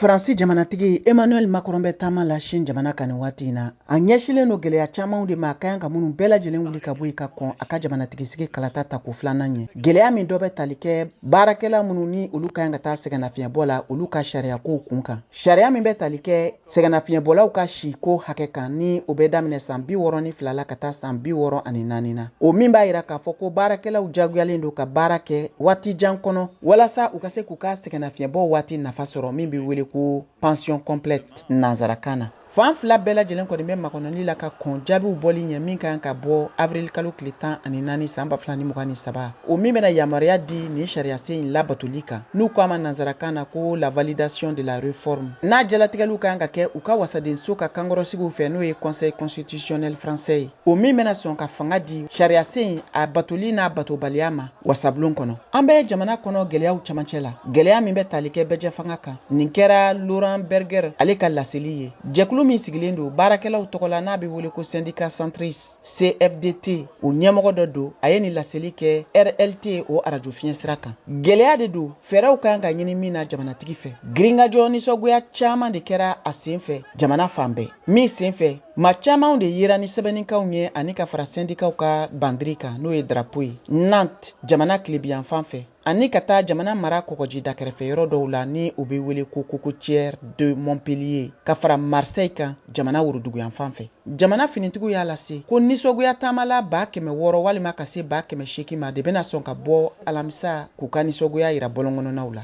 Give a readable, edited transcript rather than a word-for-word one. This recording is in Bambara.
Faransi jamanatigi Emmanuel Macron bɛ taama la Chine jamana kan nin waati in na. A ɲɛsilen no gɛlɛya camanw de ma a ka kan ka minnu bɛɛ lajɛlen wuli ka bɔ ka kɔn a ka jamanatigi sigi kalata ta ko filanan ɲɛ. Gɛlɛya min dɔ bɛ tali kɛ baarakɛla minnu ni olu ka kan ka taa sɛgɛnnafiɲɛbɔ la olu ka sariya kow kun kan. Sariya min bɛ tali kɛ sɛgɛnnafiɲɛbɔlaw ka si ko hakɛ kan ni o bɛ daminɛ san 62 la ka taa san 64 na. O min b'a yira k'a fɔ ko baarakɛlaw jagoyalen don ka baara kɛ waati jan kɔnɔ walasa u ka se k'u ka sɛgɛnnafiɲɛbɔ waati nafa sɔrɔ min bɛ wele ko pension complète nanzarakan na. Fan fila bɛɛ lajɛlen kɔni bɛ makɔnɔli la ka kɔn jaabiw bɔli ɲɛ min kan ka bɔ avril kalo tile 14 san 2023. O min bɛna yamaruya di nin sariya sen in labatoli kan n'u ko a ma nanzarakan na ko la validation de la réforme. N'a jalatigɛliw kan ka kɛ u ka wasadenso ka kankɔrɔsigiw fɛ n'o ye conseil constitutionnel français ye. O min bɛna sɔn ka fanga di sariya sen a batoli n'a batobaliya ma wasablon kɔnɔ. An bɛ jamana kɔnɔ gɛlɛyaw camancɛ la. Gɛlɛya min bɛ tali kɛ bɛjɛ fanga kan. Nin kɛra Laurent Berger ale ka laseli ye. Jɛkulu min sigilen don baarakɛlaw tɔgɔ la n'a bɛ wele ko syndicat centriste CFDT o ɲɛmɔgɔ dɔ don a ye nin laseli kɛ RLT o arajo fiɲɛ sira kan. Gɛlɛya de don fɛɛrɛw kan ka ɲini min na jamanatigi fɛ. Girinkajɔ nisɔngoya caman de kɛra a sen fɛ jamana fan bɛɛ. Min sen fɛ maa camanw de yera ni sɛbɛnnikaw ye ani ka fara syndikaw ka bandiri kan n'o ye drapeau ye. Nantes jamana tilebiyan fan fɛ ani ka taa jamana mara kɔgɔji da kɛrɛfɛ yɔrɔ dɔw la ni o bɛ wele ko Cocotière de Montpellier ka fara Marseille kan jamana woroduguyan fan fɛ. Jamana finitigiw y'a lase ko nisɔngoya taamala 600 walima ka se 800 ma de bɛna sɔn ka bɔ alamisa k'u ka nisɔngoya yira bɔlɔnkɔnɔnaw la.